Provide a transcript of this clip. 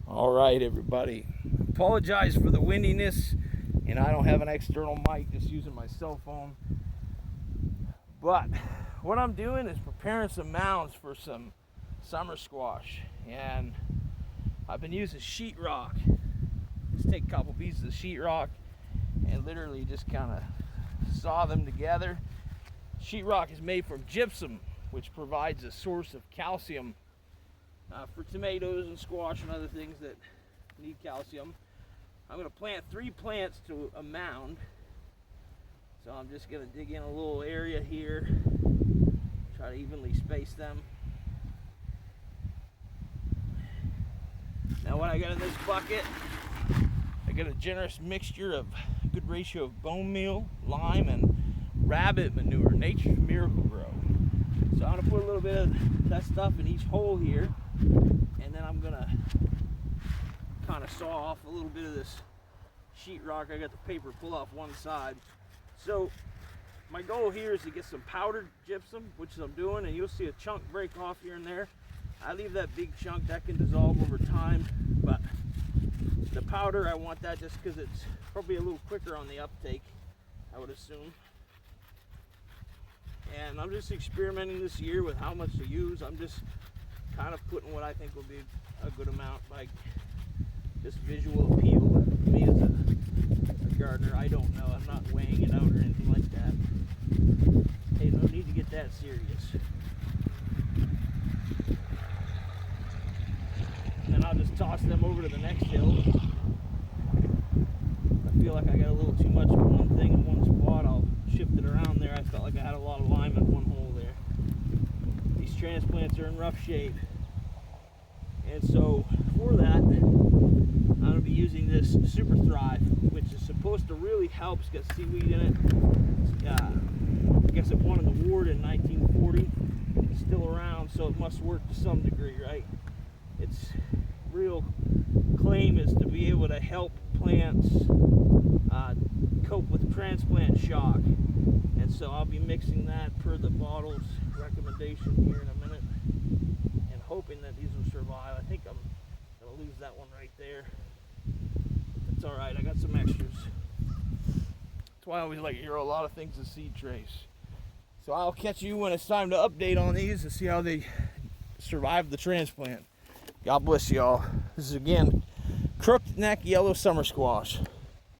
All right, everybody. Apologize for the windiness, and I don't have an external mic, just using my cell phone. But what I'm doing is preparing some mounds for some summer squash, and I've been using sheetrock. Just take a couple pieces of sheetrock and literally just kind of saw them together. Sheetrock is made from gypsum, which provides a source of calcium for tomatoes and squash and other things that need calcium. I'm going to plant 3 plants to a mound. So I'm just going to dig in a little area here, try to evenly space them. Now what I got in this bucket, I got a generous mixture of a good ratio of bone meal, lime, and rabbit manure, Nature's Miracle-Gro. So I'm going to put a little bit of that stuff in each hole here, and then I'm going to kind of saw off a little bit of this sheetrock. I got the paper pull off one side. So my goal here is to get some powdered gypsum, which I'm doing, and you'll see a chunk break off here and there. I leave that big chunk, that can dissolve over time, but the powder, I want that just because it's probably a little quicker on the uptake, I would assume. And I'm just experimenting this year with how much to use. I'm just kind of putting what I think will be a good amount, like just visual appeal. Me as a gardener, I don't know. I'm not weighing it out or anything like that. Hey, no need to get that serious. And I'll just toss them over to the next hill. I feel like I got a little too much of one thing in one spot, I'll shift it around there. I felt like I had a lot of lime in one hole there. These transplants are in rough shape. And so for that, I'm going to be using this Super Thrive, which is supposed to really help. It's got seaweed in it. I guess it won in the ward in 1940. It's still around, so it must work to some degree, right? Its real claim is to be able to help plants cope with transplant shock. And so I'll be mixing that per the bottle's recommendation here in a minute, and hoping that these will survive. I think I'm going to lose that one right there. It's alright, I got some extras. That's why I always like to hear a lot of things in seed trays. So I'll catch you when it's time to update on these and see how they survive the transplant. God bless y'all. This is again crooked neck yellow summer squash.